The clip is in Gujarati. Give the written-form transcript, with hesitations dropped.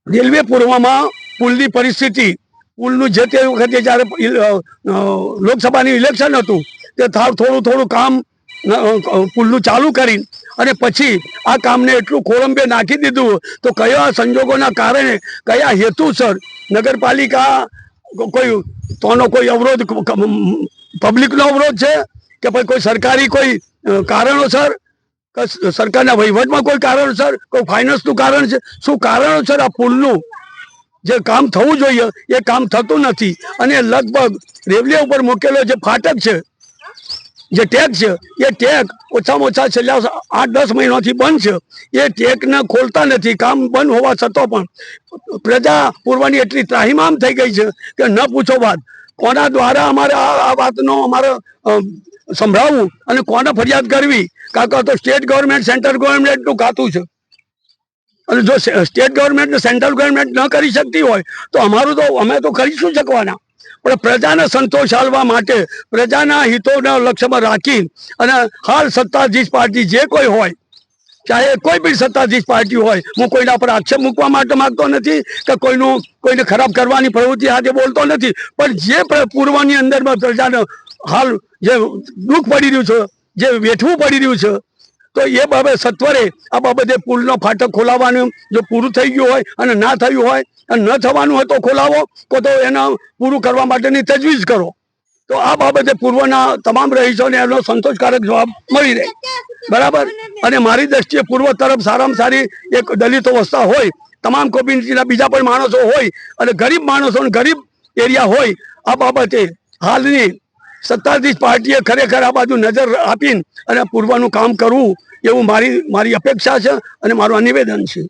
રેલવે પૂર્વમાં પુલની પરિસ્થિતિ, પુલનું જે તે વખતે જ્યારે લોકસભાની ઇલેક્શન હતું તે થોડું કામ પુલનું ચાલુ કરી અને પછી આ કામને એટલું ખોળંબે નાખી દીધું તો કયા સંજોગોના કારણે કયા હેતુસર નગરપાલિકા કોઈ અવરોધ પબ્લિકનો અવરોધ છે કે પછી કોઈ સરકારી કોઈ કારણોસર, સરકારના વહીવટમાં કોઈ કારણોસર, કોઈ ફાઇનાન્સનું કારણ છે, શું કારણોસર આ પુલનું જે કામ થવું જોઈએ એ કામ થતું નથી અને લગભગ રેલવે ઉપર મૂકેલો જે ફાટક છે, જે ટેગ છે, એ ટેગ ઓછામાં ઓછા છેલ્લા 8-10 મહિનાથી બંધ છે. એ ટેગને ખોલતા નથી. કામ બંધ હોવા છતાં પણ પ્રજા પૂર્વની એટલી ત્રાહિમામ થઈ ગઈ છે કે ન પૂછો વાત. કોના દ્વારા અમારે આ વાતનો અમારે સંભળાવવું અને કોને ફરિયાદ કરવી? કાં તો સ્ટેટ ગવર્મેન્ટ સેન્ટ્રલ ગવર્મેન્ટનું ખાતું છે અને જો સ્ટેટ ગવર્મેન્ટ ને સેન્ટ્રલ ગવર્મેન્ટ ન કરી શકતી હોય તો અમે તો કરી શું શકવાના? પણ પ્રજાને સંતોષ આલવા માટે, પ્રજાના હિતોને લક્ષ્યમાં રાખી અને હાલ સત્તાધીશ પાર્ટી જે કોઈ હોય, ચાહે કોઈ બી સત્તાધીશ પાર્ટી હોય, હું કોઈના પર આક્ષેપ મૂકવા માટે માંગતો નથી કે કોઈને ખરાબ કરવાની પ્રવૃત્તિ સાથે બોલતો નથી, પણ જે પૂર્વની અંદરમાં પ્રજાને હાલ જે દુઃખ પડી રહ્યું છે, જે વેઠવું પડી રહ્યું છે, તો એ બાબતે સત્વરે આ બાબતે પુલનો ફાટક ખોલાવવાનું જો પૂરું થઈ ગયું હોય અને ના થયું હોય અને ન થવાનું હોય તો ખોલાવો, તો એના પૂરું કરવા માટેની તજવીજ કરો. તો આ બાબતે પૂર્વના તમામ રહીશોને એનો સંતોષકારક જવાબ મળી રહે. બરાબર. અને મારી દ્રષ્ટિએ પૂર્વ તરફ સારામાં સારી એક દલિતો વસતા હોય, તમામ કોમ્યુનિટીના બીજા પણ માણસો હોય અને ગરીબ માણસો, ગરીબ એરિયા હોય, આ બાબતે હાલની સત્તાધીશ પાર્ટીએ ખરેખર આ બાજુ નજર આપીને અને પૂર્વનું કામ કરવું એવું મારી અપેક્ષા છે અને મારું નિવેદન છે.